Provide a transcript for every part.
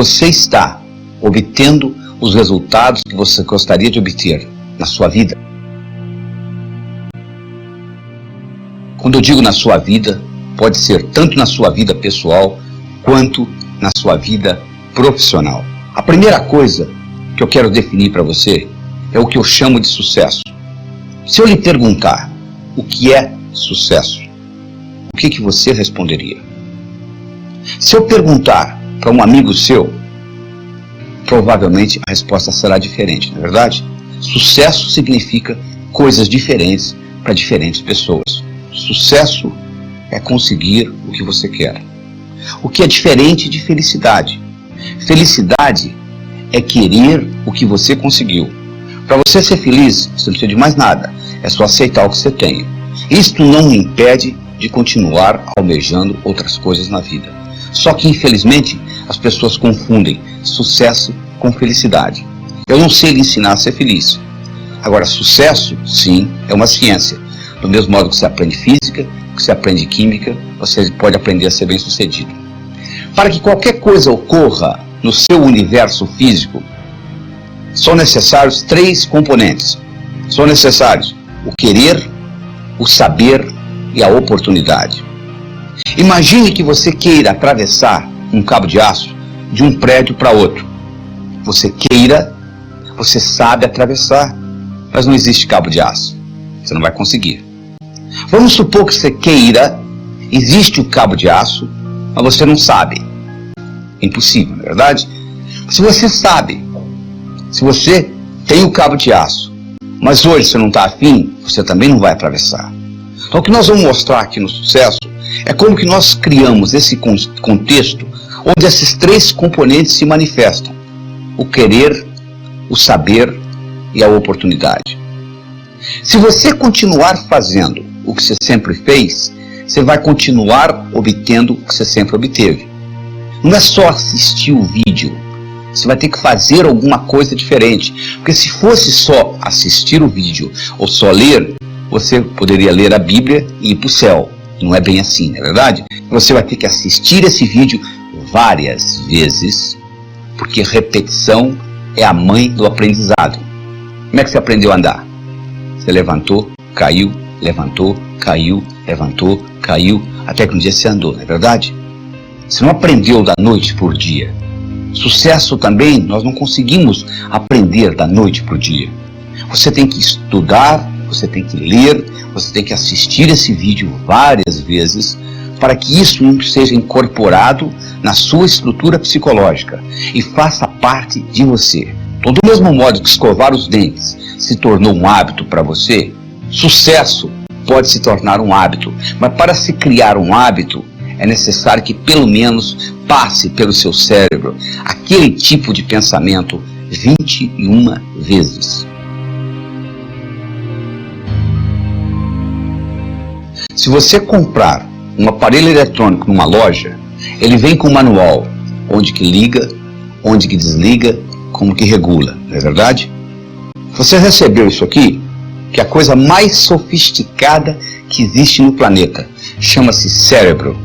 você está obtendo os resultados que você gostaria de obter na sua vida? Quando eu digo na sua vida, pode ser tanto na sua vida pessoal quanto na sua vida profissional. A primeira coisa que eu quero definir para você é o que eu chamo de sucesso. Se eu lhe perguntar o que é sucesso, o que você responderia? Se eu perguntar para um amigo seu, provavelmente a resposta será diferente, não é verdade? Sucesso significa coisas diferentes para diferentes pessoas. Sucesso é conseguir o que você quer. O que é diferente de felicidade. Felicidade é querer o que você conseguiu. Para você ser feliz, você não precisa de mais nada. É só aceitar o que você tem. Isto não me impede de continuar almejando outras coisas na vida. Só que, infelizmente, as pessoas confundem sucesso com felicidade. Eu não sei lhe ensinar a ser feliz. Agora, sucesso, sim, é uma ciência. Do mesmo modo que você aprende física, que você aprende química, você pode aprender a ser bem-sucedido. Para que qualquer coisa ocorra no seu universo físico, são necessários 3 componentes. São necessários o querer, o saber e a oportunidade. Imagine que você queira atravessar um cabo de aço de um prédio para outro. Você queira, você sabe atravessar, mas não existe cabo de aço. Você não vai conseguir. Vamos supor que você queira, existe o cabo de aço, mas você não sabe. Impossível, não é verdade? Se você sabe, se você tem o cabo de aço, mas hoje você não está afim, você também não vai atravessar. Então o que nós vamos mostrar aqui no sucesso é como que nós criamos esse contexto onde esses 3 componentes se manifestam. O querer, o saber e a oportunidade. Se você continuar fazendo o que você sempre fez, você vai continuar obtendo o que você sempre obteve. Não é só assistir o vídeo. Você vai ter que fazer alguma coisa diferente. Porque se fosse só assistir o vídeo ou só ler, você poderia ler a Bíblia e ir para o céu. Não é bem assim, não é verdade? Você vai ter que assistir esse vídeo várias vezes, porque repetição é a mãe do aprendizado. Como é que você aprendeu a andar? Você levantou, caiu, levantou, caiu, levantou, caiu, até que um dia você andou, não é verdade? Você não aprendeu da noite por dia. Sucesso também, nós não conseguimos aprender da noite para o dia. Você tem que estudar, você tem que ler, você tem que assistir esse vídeo várias vezes para que isso seja incorporado na sua estrutura psicológica e faça parte de você. Então, do mesmo modo que escovar os dentes se tornou um hábito para você, sucesso pode se tornar um hábito. Mas para se criar um hábito, é necessário que pelo menos passe pelo seu cérebro aquele tipo de pensamento 21 vezes. Se você comprar um aparelho eletrônico numa loja, ele vem com um manual, onde que liga, onde que desliga, como que regula, não é verdade? Você recebeu isso aqui, que é a coisa mais sofisticada que existe no planeta. Chama-se cérebro.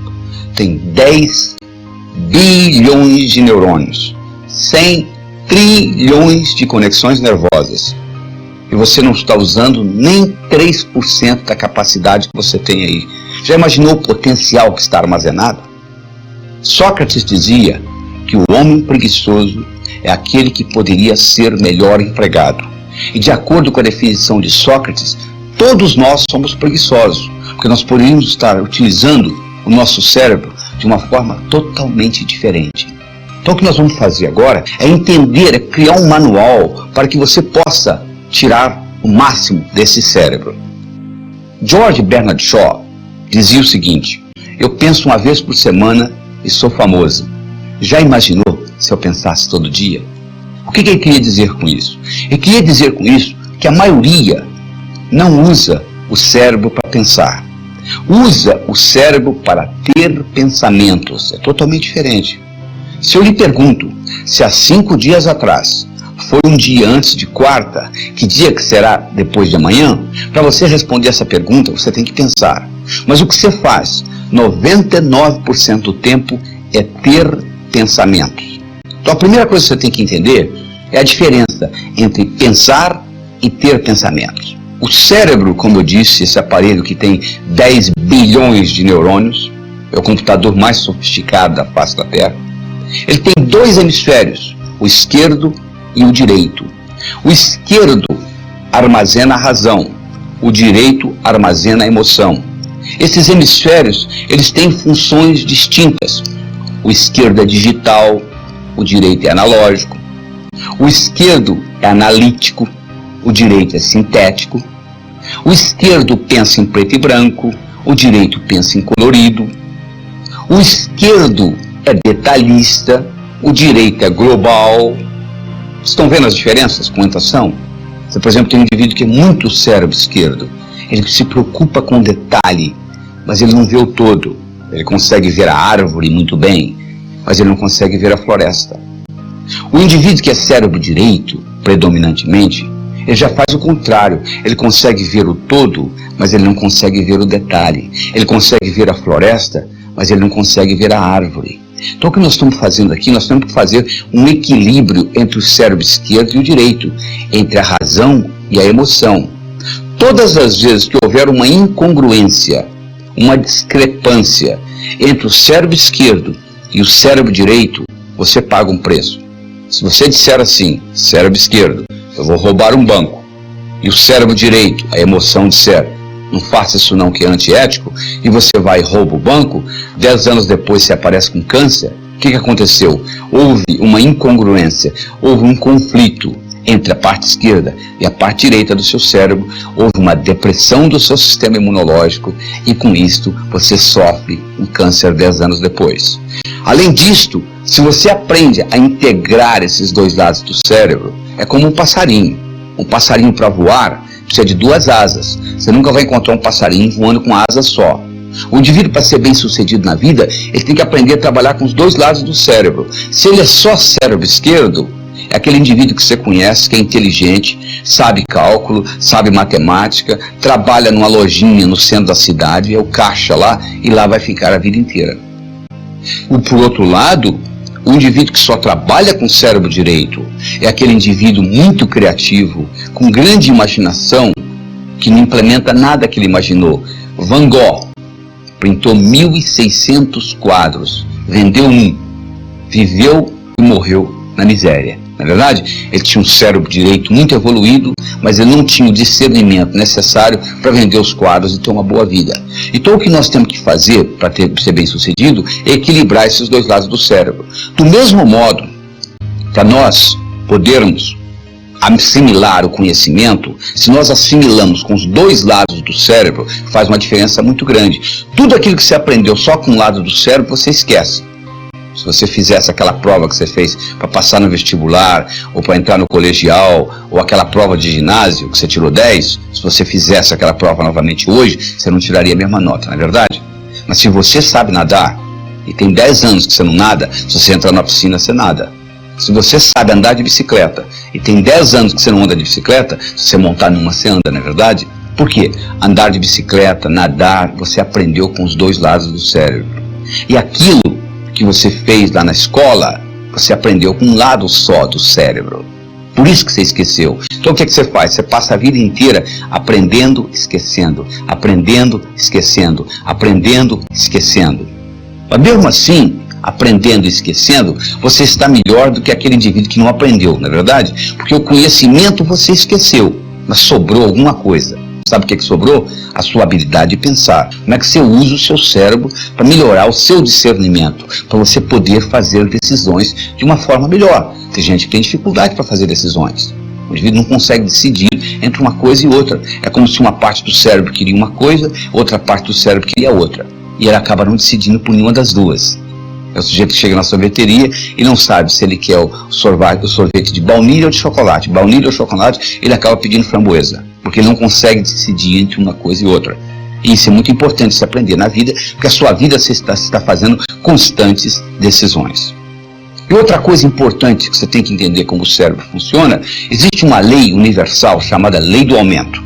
Tem 10 bilhões de neurônios, 100 trilhões de conexões nervosas. E você não está usando nem 3% da capacidade que você tem aí. Já imaginou o potencial que está armazenado? Sócrates dizia que o homem preguiçoso é aquele que poderia ser melhor empregado. E de acordo com a definição de Sócrates, todos nós somos preguiçosos, porque nós poderíamos estar utilizando o nosso cérebro de uma forma totalmente diferente. Então o que nós vamos fazer agora é entender, é criar um manual para que você possa tirar o máximo desse cérebro. George Bernard Shaw dizia o seguinte: eu penso uma vez por semana e sou famoso. Já imaginou se eu pensasse todo dia? O que ele queria dizer com isso? Ele queria dizer com isso que a maioria não usa o cérebro para pensar. Usa o cérebro para ter pensamentos. É totalmente diferente. Se eu lhe pergunto se há 5 dias atrás foi um dia antes de quarta, que dia que será depois de amanhã? Para você responder essa pergunta, você tem que pensar. Mas o que você faz 99% do tempo é ter pensamentos. Então a primeira coisa que você tem que entender é a diferença entre pensar e ter pensamentos. O cérebro, como eu disse, esse aparelho que tem 10 bilhões de neurônios, é o computador mais sofisticado da face da Terra. Ele tem dois hemisférios, o esquerdo e o direito. O esquerdo armazena a razão, o direito armazena a emoção. Esses hemisférios, eles têm funções distintas. O esquerdo é digital, o direito é analógico. O esquerdo é analítico, o direito é sintético. O esquerdo pensa em preto e branco, o direito pensa em colorido. O esquerdo é detalhista, o direito é global. Estão vendo as diferenças? Quantas são? Você, por exemplo, tem um indivíduo que é muito cérebro esquerdo. Ele se preocupa com o detalhe, mas ele não vê o todo. Ele consegue ver a árvore muito bem, mas ele não consegue ver a floresta. O indivíduo que é cérebro direito, predominantemente, ele já faz o contrário. Ele consegue ver o todo, mas ele não consegue ver o detalhe. Ele consegue ver a floresta, mas ele não consegue ver a árvore. Então o que nós estamos fazendo aqui? Nós temos que fazer um equilíbrio entre o cérebro esquerdo e o direito, entre a razão e a emoção. Todas as vezes que houver uma incongruência, uma discrepância entre o cérebro esquerdo e o cérebro direito, você paga um preço. Se você disser assim, cérebro esquerdo, eu vou roubar um banco, e o cérebro direito, a emoção, disser, não faça isso não que é antiético, e você vai e rouba o banco, 10 anos depois você aparece com câncer, o que aconteceu? Houve uma incongruência, houve um conflito entre a parte esquerda e a parte direita do seu cérebro, houve uma depressão do seu sistema imunológico, e com isto você sofre um câncer 10 anos depois. Além disto, se você aprende a integrar esses dois lados do cérebro, é como um passarinho. Um passarinho para voar precisa de duas asas. Você nunca vai encontrar um passarinho voando com asa só. O indivíduo, para ser bem sucedido na vida, ele tem que aprender a trabalhar com os dois lados do cérebro. Se ele é só cérebro esquerdo, é aquele indivíduo que você conhece, que é inteligente, sabe cálculo, sabe matemática, trabalha numa lojinha no centro da cidade, é o caixa lá, e lá vai ficar a vida inteira. Por outro lado, o indivíduo que só trabalha com o cérebro direito é aquele indivíduo muito criativo, com grande imaginação, que não implementa nada que ele imaginou. Van Gogh pintou 1.600 quadros, vendeu um, viveu e morreu na miséria. Na verdade, ele tinha um cérebro direito muito evoluído, mas ele não tinha o discernimento necessário para vender os quadros e ter uma boa vida. Então o que nós temos que fazer para ser bem sucedido é equilibrar esses dois lados do cérebro. Do mesmo modo, para nós podermos assimilar o conhecimento, se nós assimilamos com os dois lados do cérebro, faz uma diferença muito grande. Tudo aquilo que você aprendeu só com um lado do cérebro, você esquece. Se você fizesse aquela prova que você fez para passar no vestibular, ou para entrar no colegial, ou aquela prova de ginásio que você tirou 10, se você fizesse aquela prova novamente hoje, você não tiraria a mesma nota, não é verdade? Mas se você sabe nadar, e tem 10 anos que você não nada, se você entrar na piscina, você nada. Se você sabe andar de bicicleta, e tem 10 anos que você não anda de bicicleta, se você montar numa, você anda, não é verdade? Por quê? Andar de bicicleta, nadar, você aprendeu com os dois lados do cérebro. E aquilo que você fez lá na escola, você aprendeu com um lado só do cérebro. Por isso que você esqueceu. Então o que você faz? Você passa a vida inteira aprendendo, esquecendo, aprendendo, esquecendo, aprendendo, esquecendo. Mas mesmo assim, aprendendo e esquecendo, você está melhor do que aquele indivíduo que não aprendeu, não é verdade? Porque o conhecimento você esqueceu, mas sobrou alguma coisa. Sabe o que sobrou? A sua habilidade de pensar. Como é que você usa o seu cérebro para melhorar o seu discernimento, para você poder fazer decisões de uma forma melhor. Tem gente que tem dificuldade para fazer decisões. O indivíduo não consegue decidir entre uma coisa e outra. É como se uma parte do cérebro queria uma coisa, outra parte do cérebro queria outra. E ele acaba não decidindo por nenhuma das duas. É o sujeito que chega na sorveteria e não sabe se ele quer o sorvete de baunilha ou de chocolate. Baunilha ou chocolate, ele acaba pedindo framboesa, porque ele não consegue decidir entre uma coisa e outra. E isso é muito importante se aprender na vida, porque a sua vida você está fazendo constantes decisões. E outra coisa importante que você tem que entender como o cérebro funciona, existe uma lei universal chamada lei do aumento.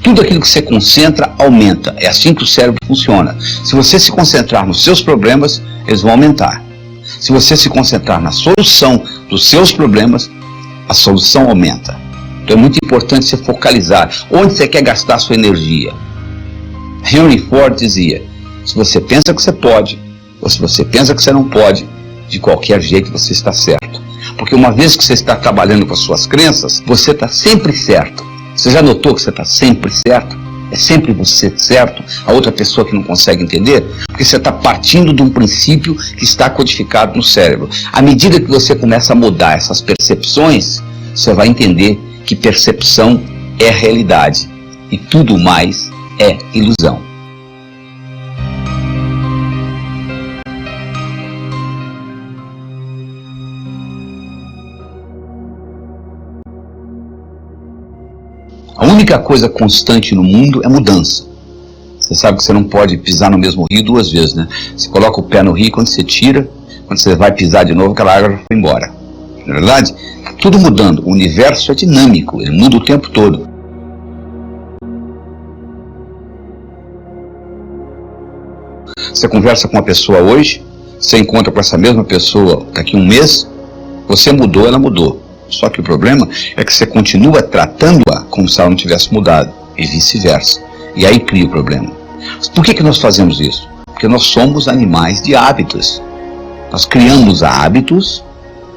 Tudo aquilo que você concentra, aumenta. É assim que o cérebro funciona. Se você se concentrar nos seus problemas, eles vão aumentar. Se você se concentrar na solução dos seus problemas, a solução aumenta. Então é muito importante você focalizar onde você quer gastar a sua energia. Henry Ford dizia, se você pensa que você pode, ou se você pensa que você não pode, de qualquer jeito você está certo. Porque uma vez que você está trabalhando com as suas crenças, você está sempre certo. Você já notou que você está sempre certo? É sempre você certo, a outra pessoa que não consegue entender? Porque você está partindo de um princípio que está codificado no cérebro. À medida que você começa a mudar essas percepções, você vai entender que percepção é realidade e tudo mais é ilusão. A única coisa constante no mundo é mudança. Você sabe que você não pode pisar no mesmo rio duas vezes, né? Você coloca o pé no rio, quando você tira, quando você vai pisar de novo, aquela água já foi embora. Não é verdade? Tudo mudando. O universo é dinâmico, ele muda o tempo todo. Você conversa com uma pessoa hoje, você encontra com essa mesma pessoa daqui a um mês, você mudou, ela mudou. Só que o problema é que você continua tratando-a como se ela não tivesse mudado, e vice-versa. E aí cria o problema. Por que nós fazemos isso? Porque nós somos animais de hábitos. Nós criamos hábitos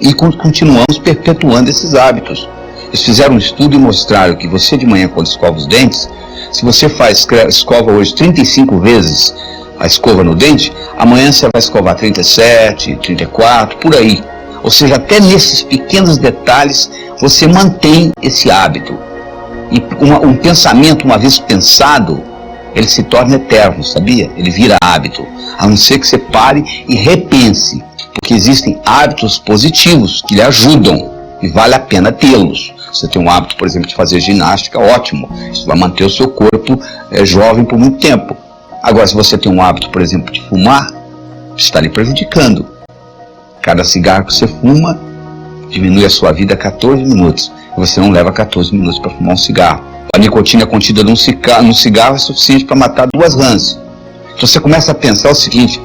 e continuamos perpetuando esses hábitos. Eles fizeram um estudo e mostraram que você de manhã, quando escova os dentes, se você escova hoje 35 vezes a escova no dente, amanhã você vai escovar 37, 34, por aí. Ou seja, até nesses pequenos detalhes você mantém esse hábito. E um pensamento, uma vez pensado, ele se torna eterno, sabia? Ele vira hábito. A não ser que você pare e repense. Porque existem hábitos positivos que lhe ajudam e vale a pena tê-los. Você tem um hábito, por exemplo, de fazer ginástica, ótimo. Isso vai manter o seu corpo jovem por muito tempo. Agora, se você tem um hábito, por exemplo, de fumar, você está lhe prejudicando. Cada cigarro que você fuma diminui a sua vida a 14 minutos. E você não leva 14 minutos para fumar um cigarro. A nicotina contida num cigarro é suficiente para matar 2 rãs. Então você começa a pensar o seguinte: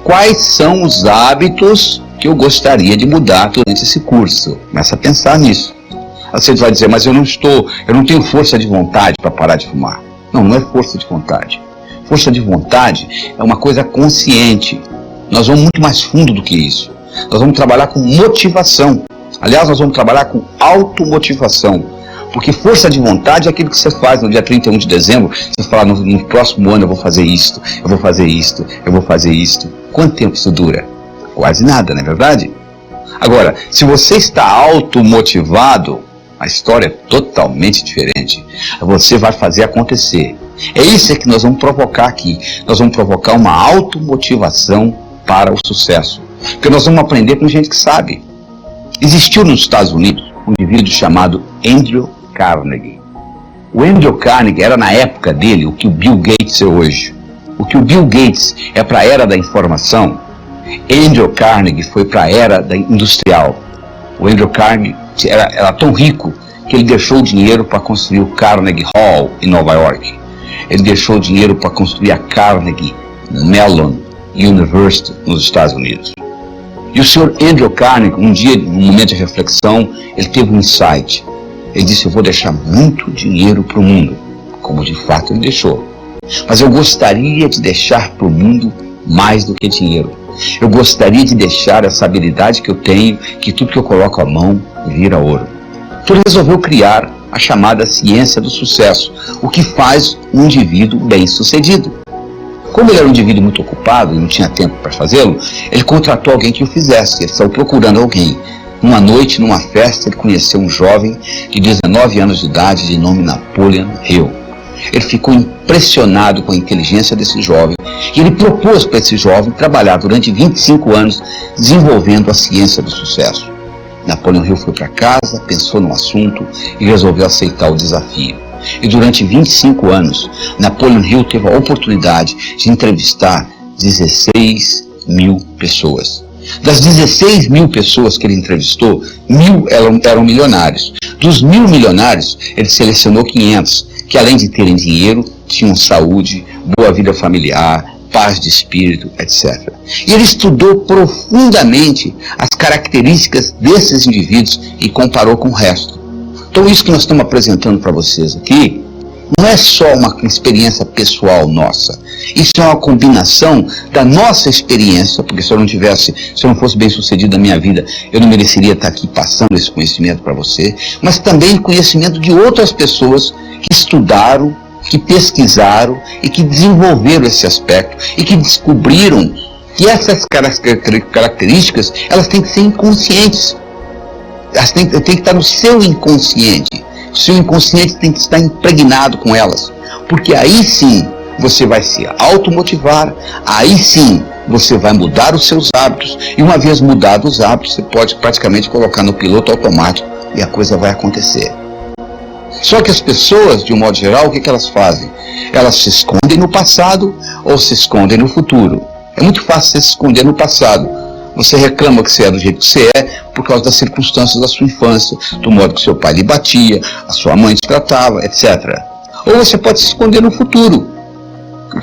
quais são os hábitos que eu gostaria de mudar durante esse curso? Começa a pensar nisso. Aí você vai dizer, mas eu não tenho força de vontade para parar de fumar. Não, não é força de vontade. Força de vontade é uma coisa consciente. Nós vamos muito mais fundo do que isso. Nós vamos trabalhar com motivação. Aliás, nós vamos trabalhar com automotivação. Porque força de vontade é aquilo que você faz no dia 31 de dezembro. Você fala, no próximo ano eu vou fazer isto, eu vou fazer isto, eu vou fazer isto. Quanto tempo isso dura? Quase nada, não é verdade? Agora, se você está automotivado, a história é totalmente diferente. Você vai fazer acontecer. É isso que nós vamos provocar aqui. Nós vamos provocar uma automotivação para o sucesso. Porque nós vamos aprender com gente que sabe. Existiu nos Estados Unidos um indivíduo chamado Andrew Carnegie. O Andrew Carnegie era, na época dele, o que o Bill Gates é hoje. O que o Bill Gates é para a era da informação, Andrew Carnegie foi para a era da industrial. O Andrew Carnegie era tão rico que ele deixou o dinheiro para construir o Carnegie Hall em Nova York. Ele deixou o dinheiro para construir a Carnegie Mellon University nos Estados Unidos. E o senhor Andrew Carnegie, um dia, num momento de reflexão, ele teve um insight. Ele disse, eu vou deixar muito dinheiro para o mundo, como de fato ele deixou. Mas eu gostaria de deixar para o mundo mais do que dinheiro. Eu gostaria de deixar essa habilidade que eu tenho, que tudo que eu coloco a mão vira ouro. Então ele resolveu criar a chamada ciência do sucesso, o que faz um indivíduo bem-sucedido. Como ele era um indivíduo muito ocupado e não tinha tempo para fazê-lo, ele contratou alguém que o fizesse. Ele estava procurando alguém. Uma noite, numa festa, ele conheceu um jovem de 19 anos de idade, de nome Napoleon Hill. Ele ficou impressionado com a inteligência desse jovem e ele propôs para esse jovem trabalhar durante 25 anos desenvolvendo a ciência do sucesso. Napoleon Hill foi para casa, pensou no assunto e resolveu aceitar o desafio. E durante 25 anos, Napoleon Hill teve a oportunidade de entrevistar 16 mil pessoas. Das 16 mil pessoas que ele entrevistou, 1.000 eram milionários. Dos 1.000 milionários, ele selecionou 500, que além de terem dinheiro, tinham saúde, boa vida familiar, paz de espírito, etc. E ele estudou profundamente as características desses indivíduos e comparou com o resto. Então isso que nós estamos apresentando para vocês aqui não é só uma experiência pessoal nossa. Isso é uma combinação da nossa experiência, porque se eu não fosse bem sucedido na minha vida, eu não mereceria estar aqui passando esse conhecimento para você, mas também conhecimento de outras pessoas que estudaram, que pesquisaram e que desenvolveram esse aspecto e que descobriram que essas características, elas têm que ser inconscientes. Elas têm que estar no seu inconsciente. O seu inconsciente tem que estar impregnado com elas, porque aí sim você vai se automotivar, aí sim você vai mudar os seus hábitos, e uma vez mudados os hábitos, você pode praticamente colocar no piloto automático e a coisa vai acontecer. Só que as pessoas, de um modo geral, o que elas fazem? Elas se escondem no passado ou se escondem no futuro. É muito fácil você se esconder no passado. Você reclama que você é do jeito que você é por causa das circunstâncias da sua infância, do modo que seu pai lhe batia, a sua mãe te tratava, etc. Ou você pode se esconder no futuro,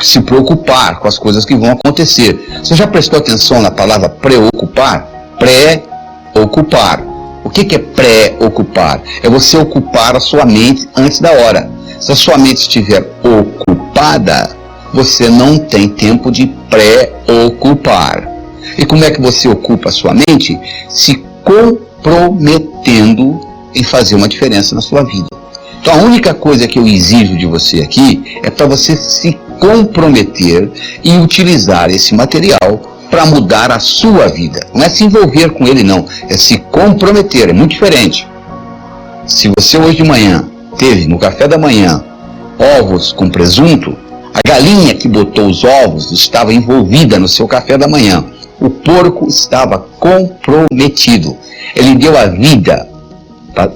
se preocupar com as coisas que vão acontecer. Você já prestou atenção na palavra preocupar? Pré-ocupar. O que é pré-ocupar? É você ocupar a sua mente antes da hora. Se a sua mente estiver ocupada, você não tem tempo de pré-ocupar. E como é que você ocupa a sua mente? Se comprometendo em fazer uma diferença na sua vida. Então a única coisa que eu exijo de você aqui é para você se comprometer e utilizar esse material para mudar a sua vida. Não é se envolver com ele não, é se comprometer, é muito diferente. Se você hoje de manhã teve no café da manhã ovos com presunto, a galinha que botou os ovos estava envolvida no seu café da manhã. O porco estava comprometido. Ele deu a vida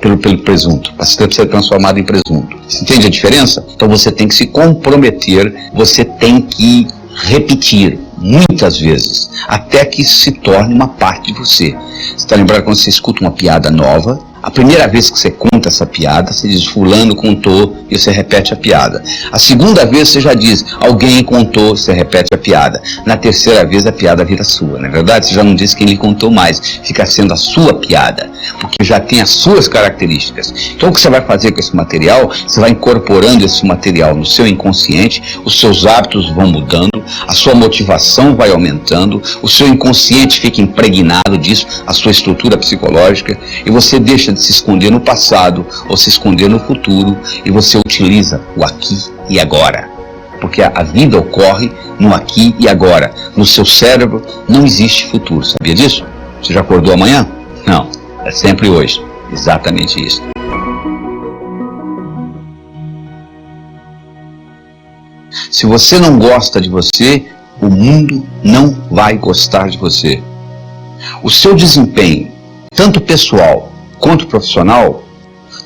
pelo presunto, para ser transformado em presunto. Você entende a diferença? Então você tem que se comprometer, você tem que repetir muitas vezes, até que isso se torne uma parte de você. Você está lembrado quando você escuta uma piada nova? A primeira vez que você conta essa piada, você diz, fulano contou, e você repete a piada. A segunda vez você já diz, alguém contou, você repete a piada. Na terceira vez a piada vira sua, não é verdade? Você já não diz quem lhe contou mais, fica sendo a sua piada, porque já tem as suas características. Então o que você vai fazer com esse material? Você vai incorporando esse material no seu inconsciente, os seus hábitos vão mudando, a sua motivação vai aumentando, o seu inconsciente fica impregnado disso, a sua estrutura psicológica, e você deixa de se esconder no passado ou se esconder no futuro e você utiliza o aqui e agora. Porque a vida ocorre no aqui e agora. No seu cérebro não existe futuro. Sabia disso? Você já acordou amanhã? Não. É sempre hoje. Exatamente isso. Se você não gosta de você, o mundo não vai gostar de você. O seu desempenho, tanto pessoal quanto profissional,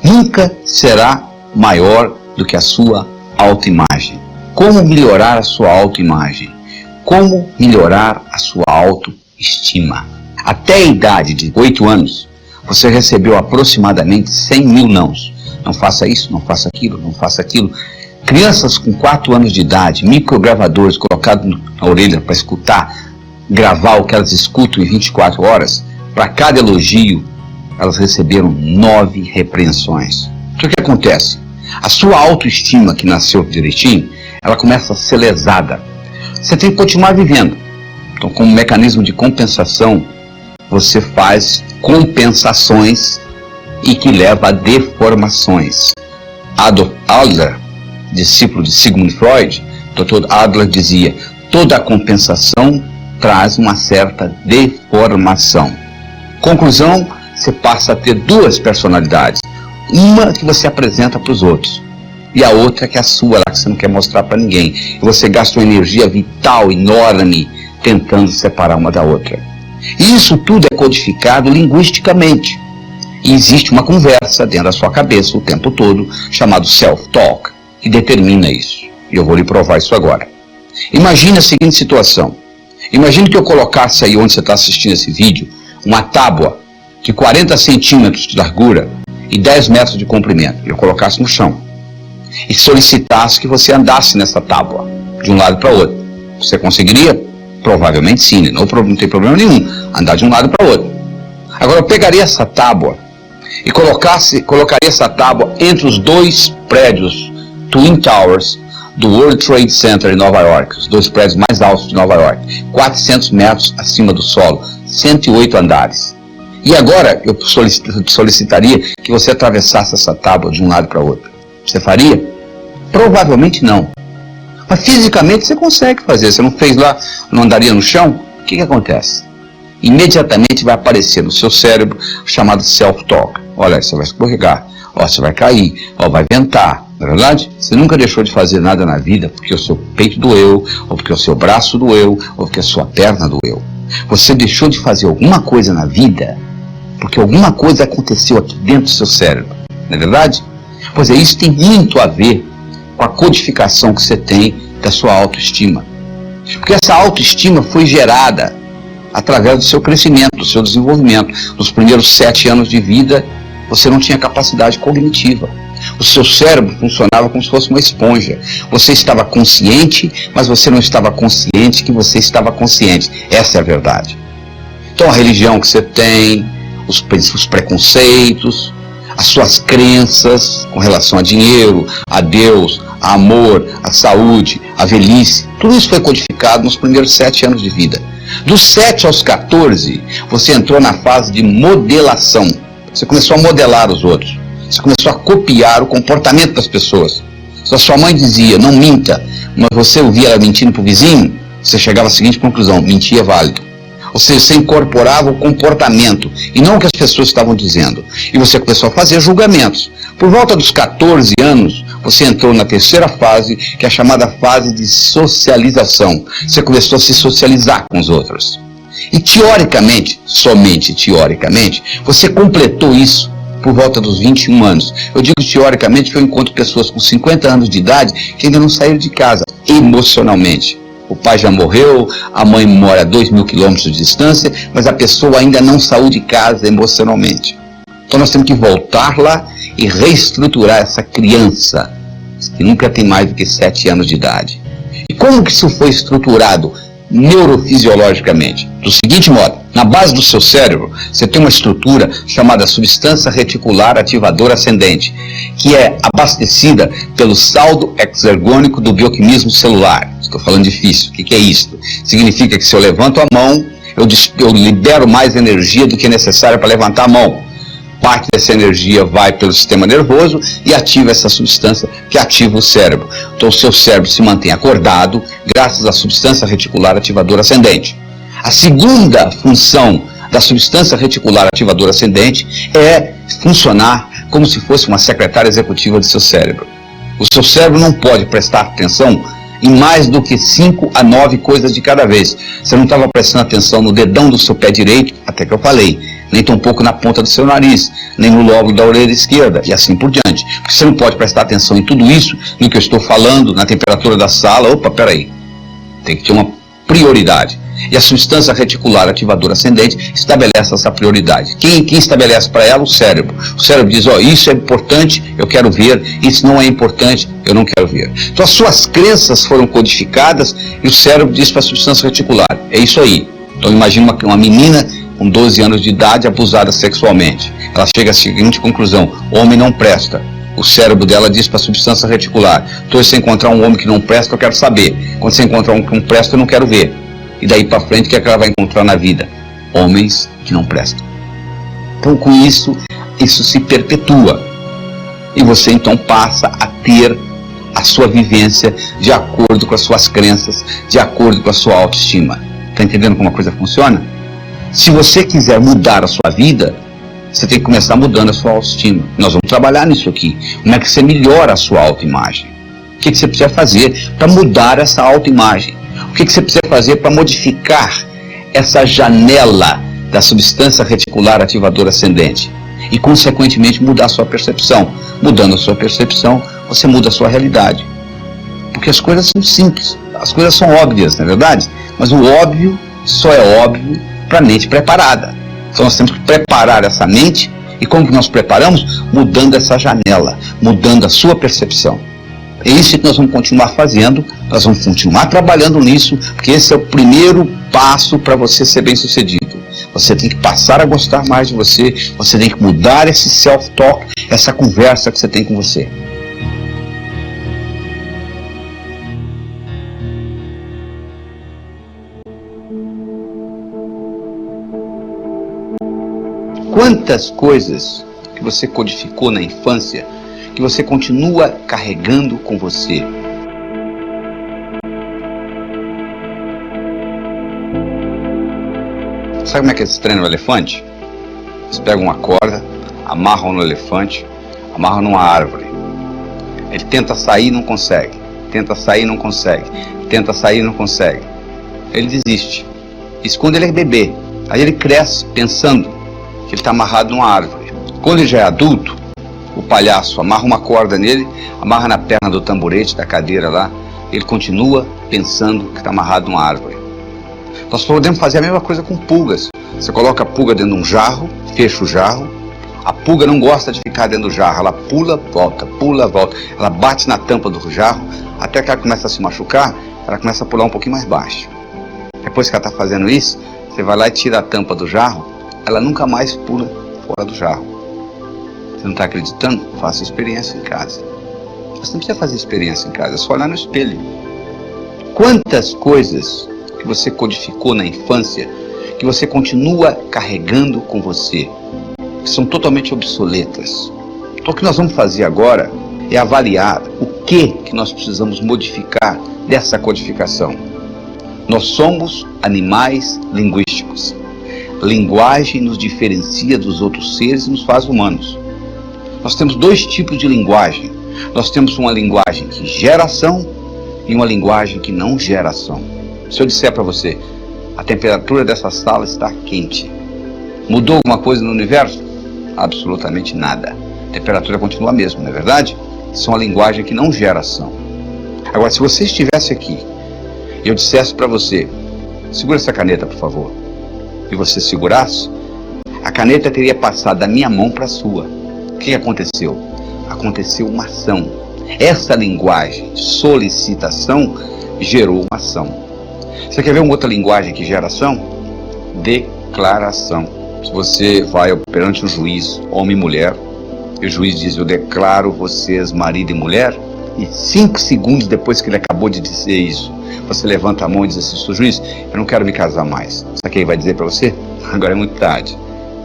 nunca será maior do que a sua autoimagem. Como melhorar a sua autoimagem? Como melhorar a sua autoestima? Até a idade de 8 anos, você recebeu aproximadamente 100 mil nãos. Não faça isso, não faça aquilo, não faça aquilo. Crianças com 4 anos de idade, microgravadores colocados na orelha para escutar, gravar o que elas escutam em 24 horas, para cada elogio, elas receberam 9 repreensões. Então o que acontece? A sua autoestima, que nasceu direitinho, ela começa a ser lesada. Você tem que continuar vivendo. Então, como mecanismo de compensação, você faz compensações e que leva a deformações. Adolf Adler, discípulo de Sigmund Freud, Dr. Adler dizia, toda compensação traz uma certa deformação. Conclusão, você passa a ter 2 personalidades. Uma que você apresenta para os outros e a outra que é a sua, lá que você não quer mostrar para ninguém. E você gasta uma energia vital enorme tentando separar uma da outra. E isso tudo é codificado linguisticamente. E existe uma conversa dentro da sua cabeça o tempo todo, chamado self-talk, que determina isso. E eu vou lhe provar isso agora. Imagine a seguinte situação. Imagine que eu colocasse aí onde você está assistindo esse vídeo, uma tábua de 40 centímetros de largura e 10 metros de comprimento. Eu colocasse no chão. E solicitasse que você andasse nessa tábua, de um lado para o outro. Você conseguiria? Provavelmente sim, não tem problema nenhum andar de um lado para o outro. Agora eu pegaria essa tábua e colocaria essa tábua entre os dois prédios Twin Towers do World Trade Center em Nova York, os dois prédios mais altos de Nova York, 400 metros acima do solo, 108 andares. E agora eu solicitaria que você atravessasse essa tábua de um lado para o outro. Você faria? Provavelmente não. Mas fisicamente você consegue fazer. Você não fez lá, não andaria no chão? O que acontece? Imediatamente vai aparecer no seu cérebro o chamado self-talk. Olha, você vai escorregar, você vai cair, vai ventar. Não é verdade? Você nunca deixou de fazer nada na vida porque o seu peito doeu, ou porque o seu braço doeu, ou porque a sua perna doeu. Você deixou de fazer alguma coisa na vida porque alguma coisa aconteceu aqui dentro do seu cérebro. Não é verdade? Pois é, isso tem muito a ver com a codificação que você tem da sua autoestima. Porque essa autoestima foi gerada através do seu crescimento, do seu desenvolvimento. Nos primeiros 7 anos de vida, você não tinha capacidade cognitiva. O seu cérebro funcionava como se fosse uma esponja. Você estava consciente, mas você não estava consciente que você estava consciente. Essa é a verdade. Então a religião que você tem, os preconceitos, as suas crenças com relação a dinheiro, a Deus, a amor, a saúde, a velhice, tudo isso foi codificado nos primeiros 7 anos de vida. Dos 7 aos 14, você entrou na fase de modelação. Você começou a modelar os outros. Você começou a copiar o comportamento das pessoas. Se a sua mãe dizia, não minta, mas você ouvia ela mentindo para o vizinho, você chegava à seguinte conclusão, mentir é válido. Ou seja, você incorporava o comportamento e não o que as pessoas estavam dizendo. E você começou a fazer julgamentos. Por volta dos 14 anos, você entrou na terceira fase, que é a chamada fase de socialização. Você começou a se socializar com os outros. E teoricamente, somente teoricamente, você completou isso por volta dos 21 anos. Eu digo teoricamente que eu encontro pessoas com 50 anos de idade que ainda não saíram de casa emocionalmente. O pai já morreu, a mãe mora a 2.000 quilômetros de distância, mas a pessoa ainda não saiu de casa emocionalmente. Então nós temos que voltar lá e reestruturar essa criança, que nunca tem mais do que 7 anos de idade. E como que isso foi estruturado neurofisiologicamente? Do seguinte modo, na base do seu cérebro, você tem uma estrutura chamada substância reticular ativadora ascendente, que é abastecida pelo saldo exergônico do bioquímico celular. Estou falando difícil. O que é isso? Significa que se eu levanto a mão, eu libero mais energia do que é necessário para levantar a mão. Parte dessa energia vai pelo sistema nervoso e ativa essa substância que ativa o cérebro. Então o seu cérebro se mantém acordado graças à substância reticular ativadora ascendente. A segunda função da substância reticular ativadora ascendente é funcionar como se fosse uma secretária executiva do seu cérebro. O seu cérebro não pode prestar atenção em mais do que 5 a 9 coisas de cada vez. Você não estava prestando atenção no dedão do seu pé direito, até que eu falei, nem tampouco na ponta do seu nariz, nem no lóbulo da orelha esquerda, e assim por diante. Porque você não pode prestar atenção em tudo isso, no que eu estou falando, na temperatura da sala. Opa, peraí, tem que ter uma prioridade. E a substância reticular ativadora ascendente estabelece essa prioridade. Quem estabelece para ela? O cérebro. O cérebro diz, isso é importante, eu quero ver, isso não é importante, eu não quero ver. Então as suas crenças foram codificadas e o cérebro diz para a substância reticular, é isso aí. Então imagina uma menina com 12 anos de idade abusada sexualmente. Ela chega à seguinte conclusão, homem não presta. O cérebro dela diz para a substância reticular, então se você encontrar um homem que não presta, eu quero saber. Quando você encontrar um que não presta, eu não quero ver. E daí para frente, o que é que ela vai encontrar na vida? Homens que não prestam. Então com isso se perpetua. E você então passa a ter a sua vivência de acordo com as suas crenças, de acordo com a sua autoestima. Está entendendo como a coisa funciona? Se você quiser mudar a sua vida, você tem que começar mudando a sua autoestima. Nós vamos trabalhar nisso aqui. Como é que você melhora a sua autoimagem? O que você precisa fazer para mudar essa autoimagem? O que você precisa fazer para modificar essa janela da substância reticular ativadora ascendente? E, consequentemente, mudar a sua percepção. Mudando a sua percepção, você muda a sua realidade. Porque as coisas são simples, as coisas são óbvias, não é verdade? Mas o óbvio só é óbvio para a mente preparada. Então nós temos que preparar essa mente. E como que nós preparamos? Mudando essa janela, mudando a sua percepção. É isso que nós vamos continuar fazendo, nós vamos continuar trabalhando nisso, porque esse é o primeiro passo para você ser bem-sucedido. Você tem que passar a gostar mais de você, você tem que mudar esse self-talk, essa conversa que você tem com você. Quantas coisas que você codificou na infância que você continua carregando com você? Sabe como é que eles treinam o elefante? Eles pegam uma corda, amarram no elefante, amarram numa árvore. Ele tenta sair e não consegue. Tenta sair e não consegue. Tenta sair e não consegue. Ele desiste. Isso quando ele é bebê. Aí ele cresce pensando que ele está amarrado numa árvore. Quando ele já é adulto, o palhaço amarra uma corda nele, amarra na perna do tamborete, da cadeira lá, ele continua pensando que está amarrado numa árvore. Nós podemos fazer a mesma coisa com pulgas. Você coloca a pulga dentro de um jarro, fecha o jarro, a pulga não gosta de ficar dentro do jarro, ela pula, volta, ela bate na tampa do jarro, até que ela começa a se machucar, ela começa a pular um pouquinho mais baixo. Depois que ela está fazendo isso, você vai lá e tira a tampa do jarro, ela nunca mais pula fora do jarro. Você não está acreditando? Faça experiência em casa. Você não precisa fazer experiência em casa, é só olhar no espelho. Quantas coisas que você codificou na infância que você continua carregando com você, que são totalmente obsoletas. Então o que nós vamos fazer agora é avaliar o que nós precisamos modificar dessa codificação. Nós somos animais linguísticos. Linguagem nos diferencia dos outros seres e nos faz humanos. Nós temos dois tipos de linguagem. Nós temos uma linguagem que gera ação e uma linguagem que não gera ação. Se eu disser para você, a temperatura dessa sala está quente, mudou alguma coisa no universo? Absolutamente nada. A temperatura continua a mesma, não é verdade? Isso é uma linguagem que não gera ação. Agora, se você estivesse aqui e eu dissesse para você, segura essa caneta, por favor, e você segurasse, a caneta teria passado da minha mão para a sua. O que aconteceu? Aconteceu uma ação. Essa linguagem de solicitação gerou uma ação. Você quer ver uma outra linguagem que gera ação? Declaração. Se você vai perante um juiz, homem e mulher, e o juiz diz, eu declaro vocês marido e mulher, e 5 segundos depois que ele acabou de dizer isso, você levanta a mão e diz assim, sou juiz, eu não quero me casar mais. Sabe o que ele vai dizer para você? Agora é muito tarde.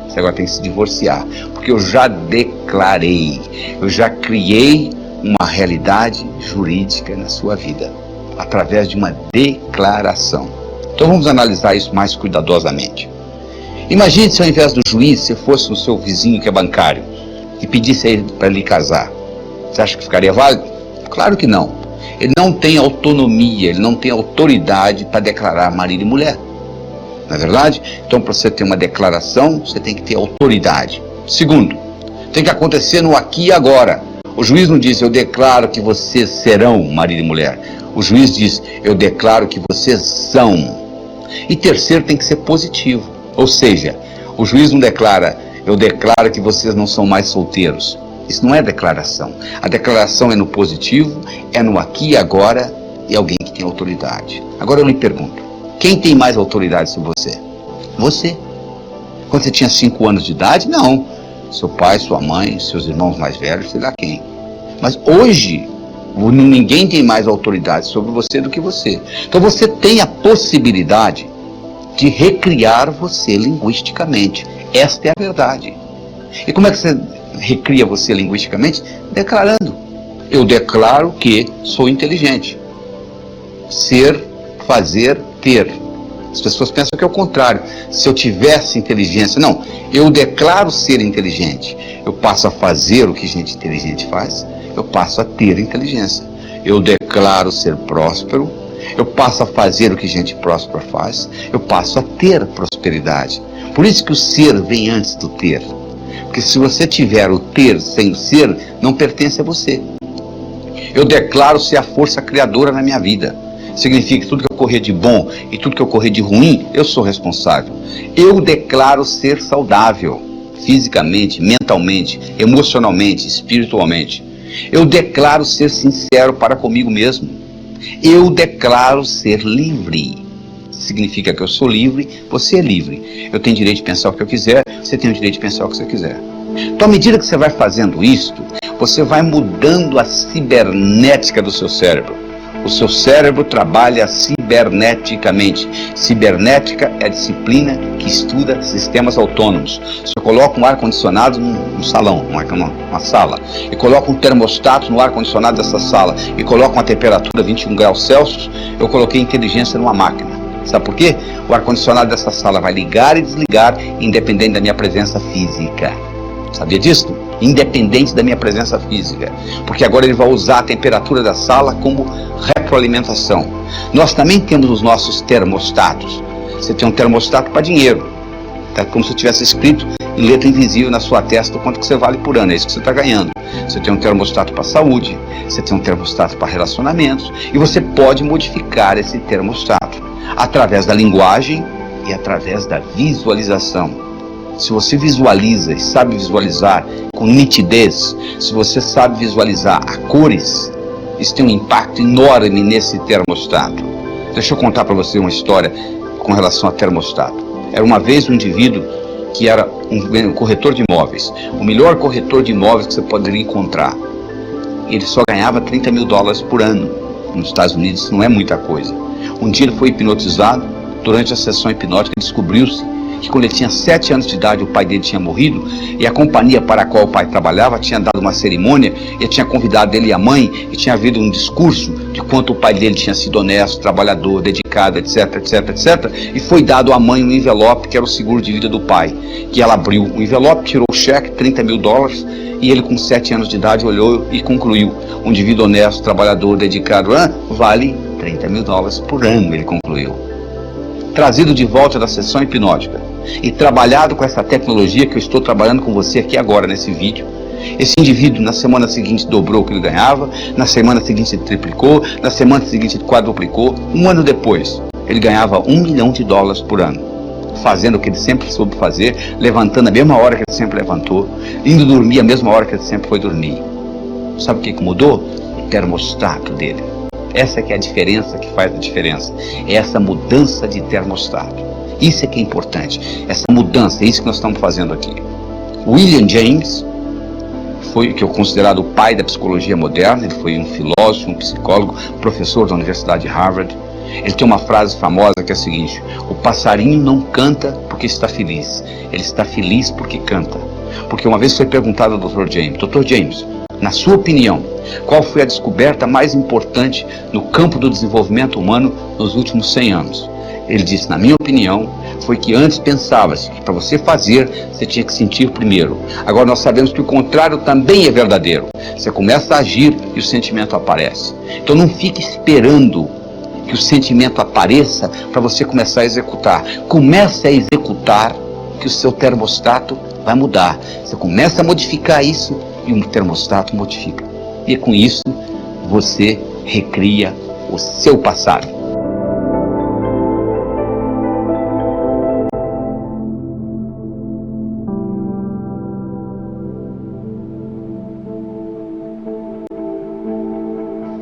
Você agora tem que se divorciar, porque eu já declarei, eu já criei uma realidade jurídica na sua vida, através de uma declaração. Então vamos analisar isso mais cuidadosamente. Imagine se ao invés do juiz, você fosse o seu vizinho que é bancário e pedisse a ele para lhe casar. Você acha que ficaria válido? Claro que não. Ele não tem autonomia, ele não tem autoridade para declarar marido e mulher. Não é verdade? Então, para você ter uma declaração, você tem que ter autoridade. Segundo, tem que acontecer no aqui e agora. O juiz não diz, eu declaro que vocês serão marido e mulher. O juiz diz, eu declaro que vocês são. E terceiro, tem que ser positivo. Ou seja, o juiz não declara, eu declaro que vocês não são mais solteiros. Isso não é declaração. A declaração é no positivo, é no aqui e agora, e alguém que tem autoridade. Agora eu lhe pergunto, quem tem mais autoridade sobre você? Você. Quando você tinha 5 anos de idade, não. Seu pai, sua mãe, seus irmãos mais velhos, sei lá quem. Mas hoje, ninguém tem mais autoridade sobre você do que você. Então você tem a possibilidade de recriar você linguisticamente. Esta é a verdade. E como é que você recria você linguisticamente? Declarando. Eu declaro que sou inteligente. Ser, fazer, ter. As pessoas pensam que é o contrário. Se eu tivesse inteligência, não. Eu declaro ser inteligente. Eu passo a fazer o que gente inteligente faz. Eu passo a ter inteligência. Eu declaro ser próspero. Eu passo a fazer o que gente próspera faz. Eu passo a ter prosperidade. Por isso que o ser vem antes do ter. Porque se você tiver o ter sem o ser, não pertence a você. Eu declaro ser a força criadora na minha vida. Significa que tudo que ocorrer de bom e tudo que ocorrer de ruim, eu sou responsável. Eu declaro ser saudável, fisicamente, mentalmente, emocionalmente, espiritualmente. Eu declaro ser sincero para comigo mesmo. Eu declaro ser livre. Significa que eu sou livre, você é livre. Eu tenho direito de pensar o que eu quiser, você tem o direito de pensar o que você quiser. Então, à medida que você vai fazendo isto, você vai mudando a cibernética do seu cérebro. O seu cérebro trabalha ciberneticamente. Cibernética é a disciplina que estuda sistemas autônomos. Você coloca um ar-condicionado num salão, numa sala, e coloca um termostato no ar-condicionado dessa sala, e coloca uma temperatura 21 graus Celsius, eu coloquei inteligência numa máquina. Sabe por quê? O ar-condicionado dessa sala vai ligar e desligar, independente da minha presença física. Sabia disso? Independente da minha presença física. Porque agora ele vai usar a temperatura da sala como retroalimentação. Nós também temos os nossos termostatos. Você tem um termostato para dinheiro. Tá como se tivesse escrito em letra invisível na sua testa o quanto que você vale por ano. É isso que você está ganhando. Você tem um termostato para saúde. Você tem um termostato para relacionamentos. E você pode modificar esse termostato através da linguagem e através da visualização. Se você visualiza e sabe visualizar com nitidez, se você sabe visualizar a cores, isso tem um impacto enorme nesse termostato. Deixa eu contar para você uma história com relação a termostato. Era uma vez um indivíduo que era um corretor de imóveis, o melhor corretor de imóveis que você poderia encontrar. Ele só ganhava $30 mil por ano. Nos Estados Unidos isso não é muita coisa. Um dia ele foi hipnotizado. Durante a sessão hipnótica descobriu-se que quando ele tinha 7 anos de idade o pai dele tinha morrido, e a companhia para a qual o pai trabalhava tinha dado uma cerimônia, e tinha convidado ele e a mãe, e tinha havido um discurso de quanto o pai dele tinha sido honesto, trabalhador, dedicado, etc, etc, etc, e foi dado à mãe um envelope que era o seguro de vida do pai, que ela abriu o envelope, tirou o cheque, $30 mil, e ele com 7 anos de idade olhou e concluiu: um indivíduo honesto, trabalhador, dedicado, vale $30 mil por ano, ele concluiu. Trazido de volta da sessão hipnótica e trabalhado com essa tecnologia que eu estou trabalhando com você aqui agora nesse vídeo, esse indivíduo na semana seguinte dobrou o que ele ganhava, na semana seguinte ele triplicou, na semana seguinte ele quadruplicou. Um ano depois ele ganhava $1 milhão por ano, fazendo o que ele sempre soube fazer, levantando a mesma hora que ele sempre levantou, indo dormir a mesma hora que ele sempre foi dormir. Sabe o que mudou? O termostato dele. Essa é que é a diferença que faz a diferença. É essa mudança de termostato. Isso é que é importante. Essa mudança, é isso que nós estamos fazendo aqui. William James foi que é considerado o pai da psicologia moderna. Ele foi um filósofo, um psicólogo, professor da Universidade de Harvard. Ele tem uma frase famosa que é a seguinte: o passarinho não canta porque está feliz. Ele está feliz porque canta. Porque uma vez foi perguntado ao Dr. James: Dr. James, na sua opinião, qual foi a descoberta mais importante no campo do desenvolvimento humano nos últimos 100 anos? Ele disse: na minha opinião, foi que antes pensava-se que para você fazer, você tinha que sentir primeiro. Agora nós sabemos que o contrário também é verdadeiro. Você começa a agir e o sentimento aparece. Então não fique esperando que o sentimento apareça para você começar a executar. Comece a executar que o seu termostato vai mudar. Você começa a modificar isso e o termostato modifica. E com isso, você recria o seu passado.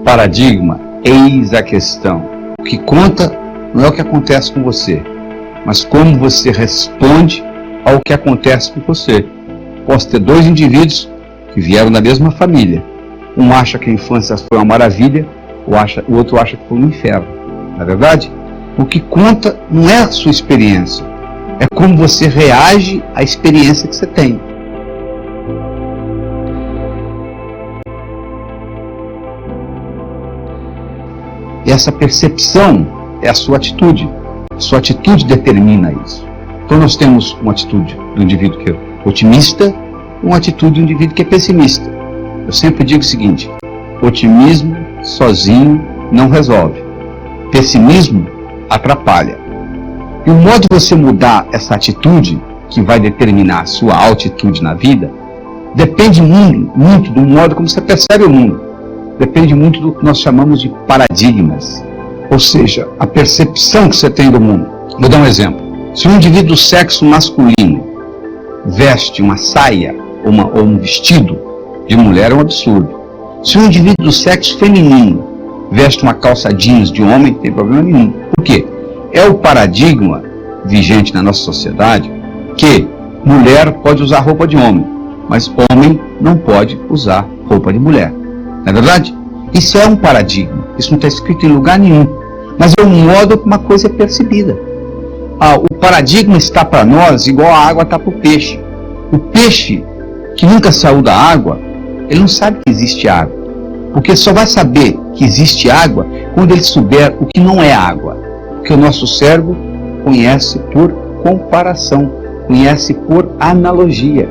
Paradigma, eis a questão. O que conta não é o que acontece com você, mas como você responde ao que acontece com você. Posso ter 2 indivíduos que vieram da mesma família. Um acha que a infância foi uma maravilha, o outro acha que foi um inferno. Não é verdade? O que conta não é a sua experiência, é como você reage à experiência que você tem. E essa percepção é a sua atitude. A sua atitude determina isso. Então nós temos uma atitude do indivíduo que é otimista, uma atitude do indivíduo que é pessimista. Eu sempre digo o seguinte: otimismo sozinho não resolve. Pessimismo atrapalha. E o modo de você mudar essa atitude, que vai determinar a sua altitude na vida, depende muito do modo como você percebe o mundo. Depende muito do que nós chamamos de paradigmas. Ou seja, a percepção que você tem do mundo. Vou dar um exemplo. Se um indivíduo do sexo masculino veste uma saia ou um vestido de mulher, é um absurdo. Se um indivíduo do sexo feminino veste uma calça jeans de homem, não tem problema nenhum. Por quê? É o paradigma vigente na nossa sociedade que mulher pode usar roupa de homem, mas homem não pode usar roupa de mulher. Não é verdade? Isso é um paradigma. Isso não está escrito em lugar nenhum. Mas é o modo como uma coisa é percebida. O paradigma está para nós igual a água está para o peixe. O peixe que nunca saiu da água, ele não sabe que existe água. Porque só vai saber que existe água quando ele souber o que não é água. Porque o nosso cérebro conhece por comparação, conhece por analogia.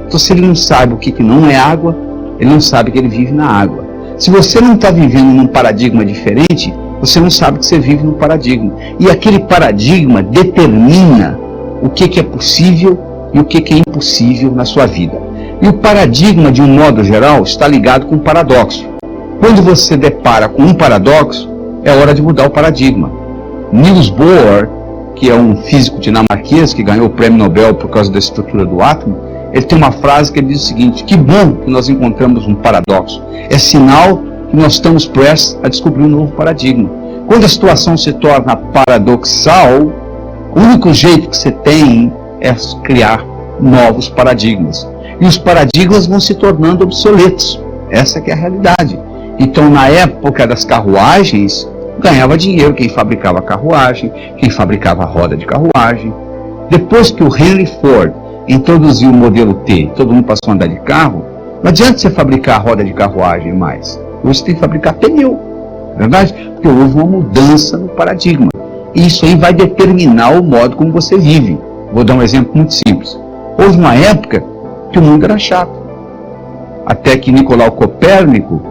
Então, se ele não sabe o que não é água, ele não sabe que ele vive na água. Se você não está vivendo num paradigma diferente, você não sabe que você vive num paradigma. E aquele paradigma determina o que é possível e o que é impossível na sua vida. E o paradigma, de um modo geral, está ligado com o paradoxo. Quando você depara com um paradoxo, é hora de mudar o paradigma. Niels Bohr, que é um físico dinamarquês que ganhou o prêmio Nobel por causa da estrutura do átomo, ele tem uma frase que ele diz o seguinte: que bom que nós encontramos um paradoxo. É sinal que nós estamos prestes a descobrir um novo paradigma. Quando a situação se torna paradoxal, o único jeito que você tem é criar novos paradigmas. E os paradigmas vão se tornando obsoletos. Essa que é a realidade. Então, na época das carruagens, ganhava dinheiro quem fabricava carruagem, quem fabricava roda de carruagem. Depois que o Henry Ford introduziu o modelo T, todo mundo passou a andar de carro, não adianta você fabricar roda de carruagem mais. Hoje você tem que fabricar pneu, não é verdade? Porque houve uma mudança no paradigma. E isso aí vai determinar o modo como você vive. Vou dar um exemplo muito simples. Houve uma época que o mundo era chato. Até que Nicolau Copérnico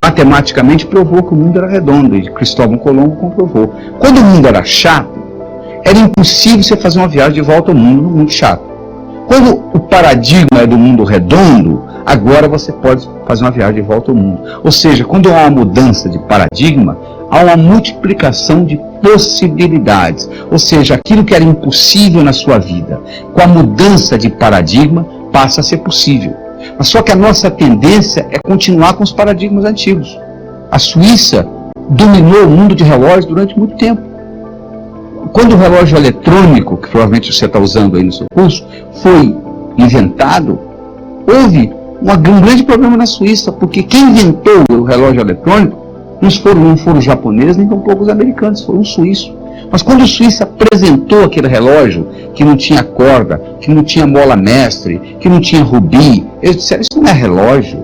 matematicamente provou que o mundo era redondo, e Cristóvão Colombo comprovou. Quando o mundo era chato, era impossível você fazer uma viagem de volta ao mundo no mundo chato. Quando o paradigma é do mundo redondo, agora você pode fazer uma viagem de volta ao mundo. Ou seja, quando há uma mudança de paradigma, há uma multiplicação de possibilidades. Ou seja, aquilo que era impossível na sua vida, com a mudança de paradigma, passa a ser possível. Mas só que a nossa tendência é continuar com os paradigmas antigos. A Suíça dominou o mundo de relógios durante muito tempo. Quando o relógio eletrônico, que provavelmente você está usando aí no seu curso, foi inventado, houve um grande problema na Suíça, porque quem inventou o relógio eletrônico não foram os japoneses, nem tampouco os americanos, foram os suíços. Mas quando o suíço apresentou aquele relógio, que não tinha corda, que não tinha mola mestre, que não tinha rubi, eles disseram: isso não é relógio,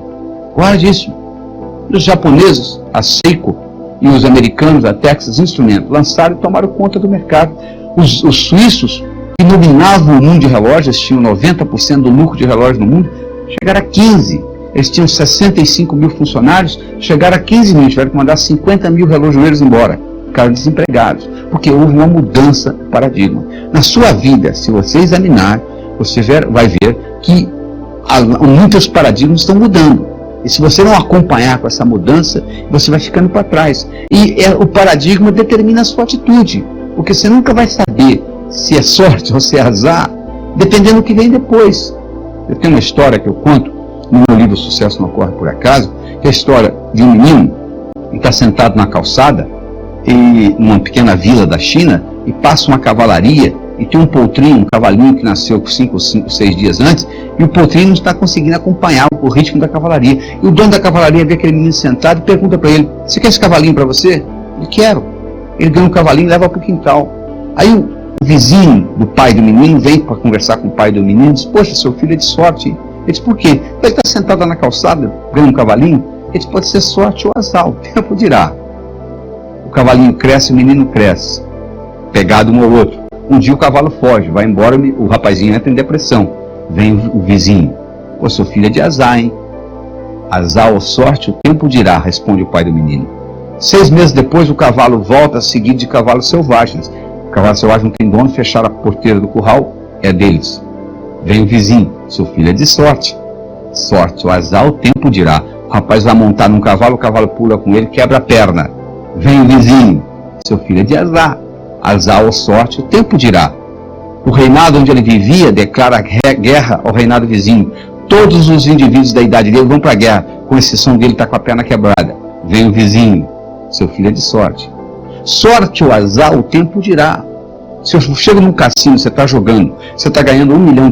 guarde isso. E os japoneses, a Seiko, e os americanos, a Texas Instruments, lançaram e tomaram conta do mercado. Os suíços, que dominavam o mundo de relógios, tinham 90% do lucro de relógios no mundo, chegaram a 15%. Eles tinham 65 mil funcionários, chegaram a 15 mil, tiveram que mandar 50 mil relojoeiros embora. Ficaram desempregados, porque houve uma mudança de paradigma. Na sua vida, se você examinar, você vai ver que muitos paradigmas estão mudando. E se você não acompanhar com essa mudança, você vai ficando para trás. E o paradigma determina a sua atitude, porque você nunca vai saber se é sorte ou se é azar, dependendo do que vem depois. Eu tenho uma história que eu conto no meu livro Sucesso Não Ocorre Por Acaso, que é a história de um menino que está sentado na calçada, numa pequena vila da China, e passa uma cavalaria, e tem um potrinho, um cavalinho que nasceu 5 ou 6 dias antes, e o potrinho não está conseguindo acompanhar o ritmo da cavalaria. E o dono da cavalaria vê aquele menino sentado e pergunta para ele: você quer esse cavalinho para você? Ele: quero. Ele ganha um cavalinho e leva para o quintal. Aí o vizinho do pai do menino vem para conversar com o pai do menino e diz: poxa, seu filho é de sorte. Ele diz: por quê? Ele está sentado na calçada, ganha um cavalinho. Ele diz: pode ser sorte ou azar, o tempo dirá. O cavalinho cresce, o menino cresce, pegado um ao outro. Um dia o cavalo foge, vai embora, o rapazinho entra em depressão. Vem o vizinho: pô, seu filho é de azar, hein? Azar ou sorte, o tempo dirá, responde o pai do menino. 6 meses depois, o cavalo volta, seguido de cavalos selvagens. O cavalo selvagem não tem dono, fecharam a porteira do curral, é deles. Vem o vizinho: seu filho é de sorte. Sorte ou azar, o tempo dirá. O rapaz vai montar num cavalo, o cavalo pula com ele, quebra a perna. Vem o vizinho: seu filho é de azar. Azar ou sorte, o tempo dirá. O reinado onde ele vivia declara guerra ao reinado vizinho. Todos os indivíduos da idade dele vão para a guerra. com exceção dele está com a perna quebrada. Vem o vizinho, seu filho é de sorte. Sorte ou azar, o tempo dirá. Se eu chego num cassino, você está jogando, você está ganhando $1 milhão,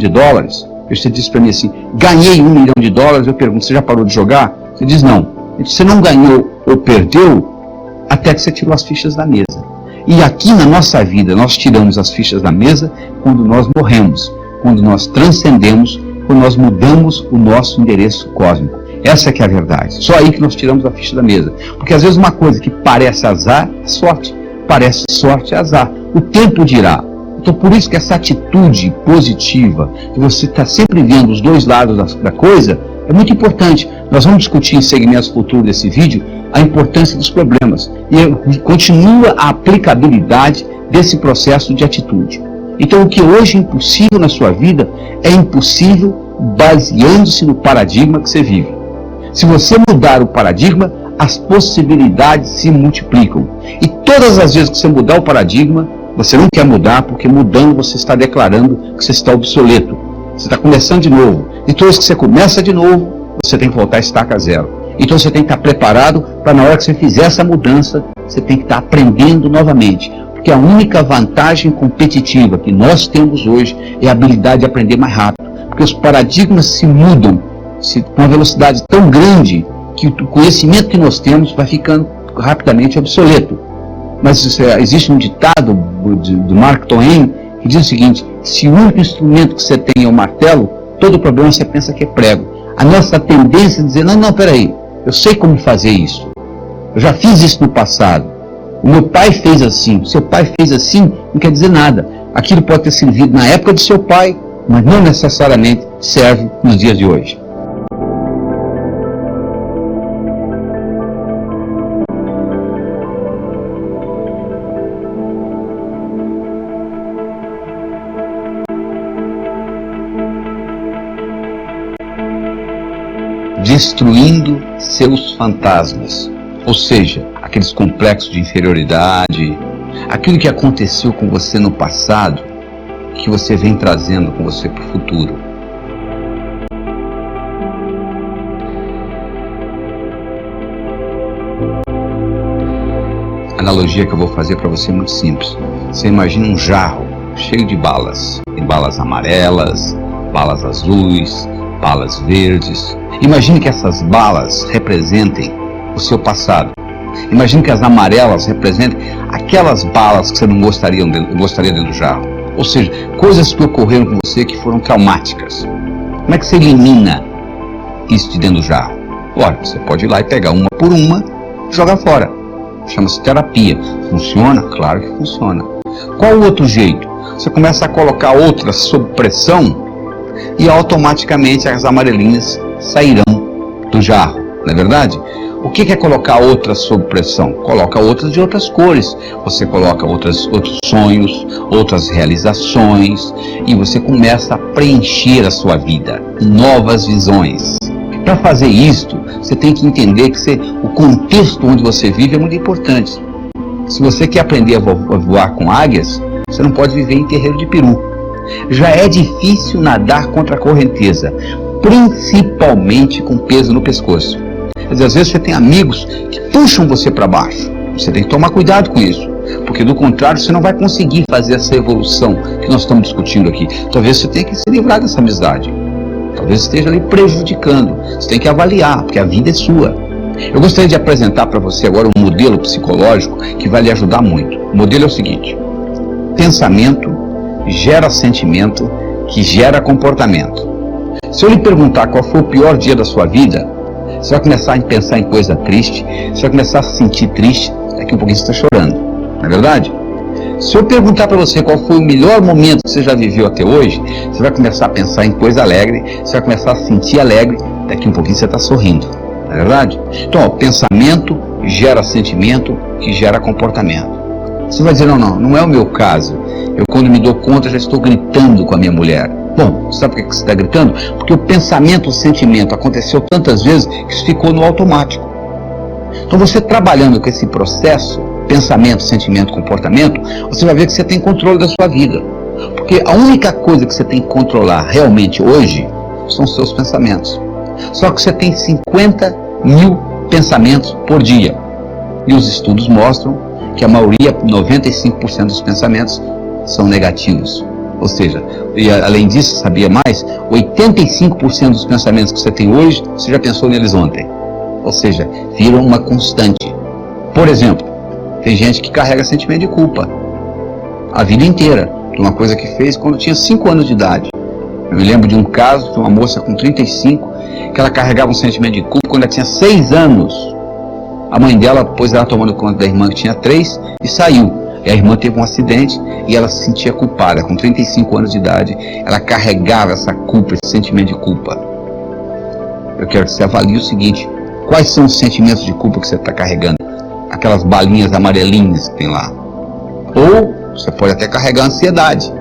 você diz para mim assim, ganhei $1 milhão, eu pergunto, você já parou de jogar? Você diz não. Você não ganhou ou perdeu até que você tirou as fichas da mesa. E aqui na nossa vida, nós tiramos as fichas da mesa quando nós morremos, quando nós transcendemos, quando nós mudamos o nosso endereço cósmico. Essa é que é a verdade. Só aí que nós tiramos a ficha da mesa. Porque às vezes uma coisa que parece azar é sorte. Parece sorte é azar. O tempo dirá. Então por isso que essa atitude positiva, de você estar sempre vendo os dois lados da coisa, é muito importante. Nós vamos discutir em segmentos futuros desse vídeo a importância dos problemas. E continua a aplicabilidade desse processo de atitude. Então o que hoje é impossível na sua vida, é impossível baseando-se no paradigma que você vive. Se você mudar o paradigma, as possibilidades se multiplicam. E todas as vezes que você mudar o paradigma, você não quer mudar, porque mudando você está declarando que você está obsoleto. Você está começando de novo. E toda vez que você começa de novo, você tem que voltar a estaca zero. Então você tem que estar preparado para na hora que você fizer essa mudança, você tem que estar aprendendo novamente. Porque a única vantagem competitiva que nós temos hoje é a habilidade de aprender mais rápido. Porque os paradigmas se mudam com uma velocidade tão grande que o conhecimento que nós temos vai ficando rapidamente obsoleto. Mas existe um ditado do Mark Twain que diz o seguinte: se o único instrumento que você tem é o martelo, todo problema você pensa que é prego. A nossa tendência é dizer, não, peraí, eu sei como fazer isso. Eu já fiz isso no passado. O meu pai fez assim, o seu pai fez assim, não quer dizer nada. Aquilo pode ter servido na época do seu pai, mas não necessariamente serve nos dias de hoje. Destruindo seus fantasmas, ou seja, aqueles complexos de inferioridade, aquilo que aconteceu com você no passado, que você vem trazendo com você para o futuro. A analogia que eu vou fazer para você é muito simples. Você imagina um jarro cheio de balas, tem balas amarelas, balas azuis, balas verdes. Imagine que essas balas representem o seu passado. Imagine que as amarelas representem aquelas balas que você não gostaria dentro do jarro. Ou seja, coisas que ocorreram com você que foram traumáticas. Como é que você elimina isso de dentro do jarro? Ora, você pode ir lá e pegar uma por uma e jogar fora. Chama-se terapia. Funciona? Claro que funciona. Qual o outro jeito? Você começa a colocar outras sob pressão e automaticamente as amarelinhas sairão do jarro, não é verdade? O que é colocar outras sob pressão? Coloca outras de outras cores. Você coloca outros sonhos, outras realizações, e você começa a preencher a sua vida, novas visões. Para fazer isto, você tem que entender que o contexto onde você vive é muito importante. Se você quer aprender a voar com águias, você não pode viver em terreiro de peru. Já é difícil nadar contra a correnteza, principalmente com peso no pescoço. Quer dizer, às vezes você tem amigos que puxam você para baixo. Você tem que tomar cuidado com isso, porque do contrário você não vai conseguir fazer essa evolução que nós estamos discutindo aqui. Talvez você tenha que se livrar dessa amizade. Talvez esteja ali prejudicando. Você tem que avaliar, porque a vida é sua. Eu gostaria de apresentar para você agora um modelo psicológico que vai lhe ajudar muito. O modelo é o seguinte: pensamento gera sentimento, que gera comportamento. Se eu lhe perguntar qual foi o pior dia da sua vida, você vai começar a pensar em coisa triste, você vai começar a se sentir triste, daqui um pouquinho você está chorando, não é verdade? Se eu perguntar para você qual foi o melhor momento que você já viveu até hoje, você vai começar a pensar em coisa alegre, você vai começar a se sentir alegre, daqui um pouquinho você está sorrindo, não é verdade? Então, pensamento gera sentimento, que gera comportamento. Você vai dizer, não é o meu caso. Eu, quando me dou conta, já estou gritando com a minha mulher. Bom, sabe por que você está gritando? Porque o pensamento, o sentimento aconteceu tantas vezes que isso ficou no automático. Então você trabalhando com esse processo, pensamento, sentimento, comportamento, você vai ver que você tem controle da sua vida. Porque a única coisa que você tem que controlar realmente hoje são os seus pensamentos. Só que você tem 50 1000 pensamentos por dia. E os estudos mostram que a maioria, 95% dos pensamentos são negativos. Ou seja, e além disso, sabia mais? 85% dos pensamentos que você tem hoje, você já pensou neles ontem. Ou seja, viram uma constante. Por exemplo, tem gente que carrega sentimento de culpa a vida inteira, de uma coisa que fez quando tinha 5 anos de idade. Eu me lembro de um caso de uma moça com 35, que ela carregava um sentimento de culpa quando ela tinha 6 anos. A mãe dela pôs ela tomando conta da irmã que tinha 3 e saiu. E a irmã teve um acidente e ela se sentia culpada. Com 35 anos de idade, ela carregava essa culpa, esse sentimento de culpa. Eu quero que você avalie o seguinte: quais são os sentimentos de culpa que você está carregando? Aquelas balinhas amarelinhas que tem lá. Ou você pode até carregar ansiedade.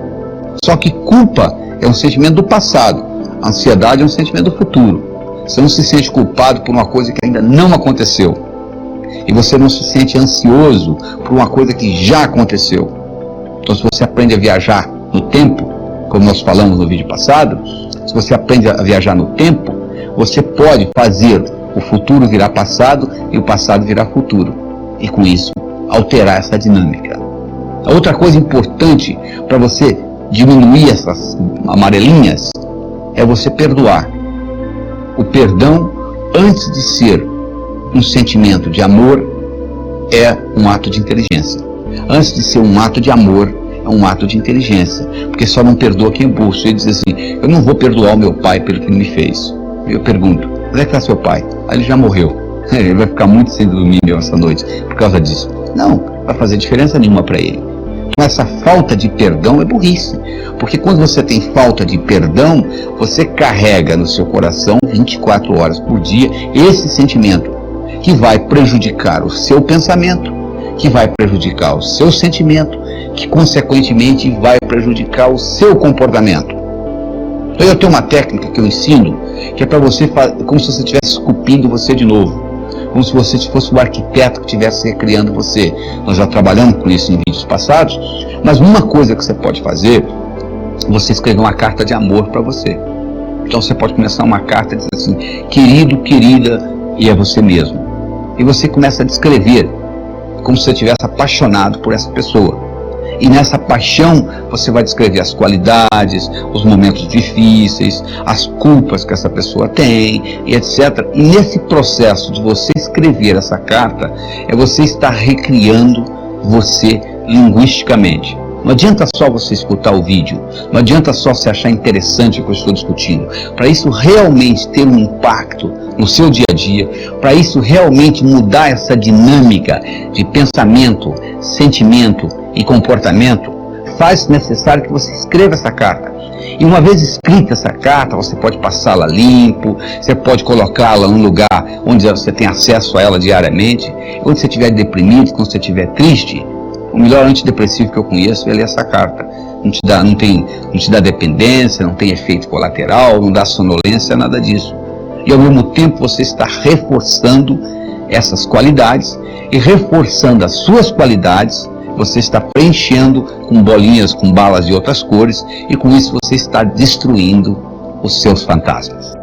Só que culpa é um sentimento do passado. A ansiedade é um sentimento do futuro. Você não se sente culpado por uma coisa que ainda não aconteceu. E você não se sente ansioso por uma coisa que já aconteceu. Então, se você aprende a viajar no tempo, como nós falamos no vídeo passado, se você aprende a viajar no tempo, você pode fazer o futuro virar passado e o passado virar futuro. E com isso, alterar essa dinâmica. A outra coisa importante para você diminuir essas amarelinhas é você perdoar. O perdão, antes de ser um sentimento de amor, é um ato de inteligência. Antes de ser um ato de amor, é um ato de inteligência. Porque só não perdoa quem é burro. Você diz assim: eu não vou perdoar o meu pai pelo que ele me fez. Eu pergunto: onde é que está seu pai? Ah, ele já morreu. Ele vai ficar muito sem dormir essa noite por causa disso. Não vai fazer diferença nenhuma para ele. Então essa falta de perdão é burrice. Porque quando você tem falta de perdão, você carrega no seu coração 24 horas por dia esse sentimento que vai prejudicar o seu pensamento, que vai prejudicar o seu sentimento, que consequentemente vai prejudicar o seu comportamento. Então eu tenho uma técnica que eu ensino, que é para você fazer como se você estivesse esculpindo você de novo, como se você fosse o arquiteto que estivesse recriando você. Nós já trabalhamos com isso em vídeos passados, mas uma coisa que você pode fazer, você escrever uma carta de amor para você. Então você pode começar uma carta dizendo assim: querido, querida, e é você mesmo. E você começa a descrever como se você estivesse apaixonado por essa pessoa. E nessa paixão você vai descrever as qualidades, os momentos difíceis, as culpas que essa pessoa tem, e etc. E nesse processo de você escrever essa carta, é você estar recriando você linguisticamente. Não adianta só você escutar o vídeo, não adianta só você achar interessante o que eu estou discutindo. Para isso realmente ter um impacto no seu dia a dia, para isso realmente mudar essa dinâmica de pensamento, sentimento e comportamento, faz necessário que você escreva essa carta. E uma vez escrita essa carta, você pode passá-la limpo, você pode colocá-la em um lugar onde você tem acesso a ela diariamente. Quando você estiver deprimido, quando você estiver triste, o melhor antidepressivo que eu conheço é ler essa carta. Não te dá dependência, não tem efeito colateral, não dá sonolência, nada disso. E ao mesmo tempo você está reforçando essas qualidades, e reforçando as suas qualidades, você está preenchendo com bolinhas, com balas de outras cores, e com isso você está destruindo os seus fantasmas.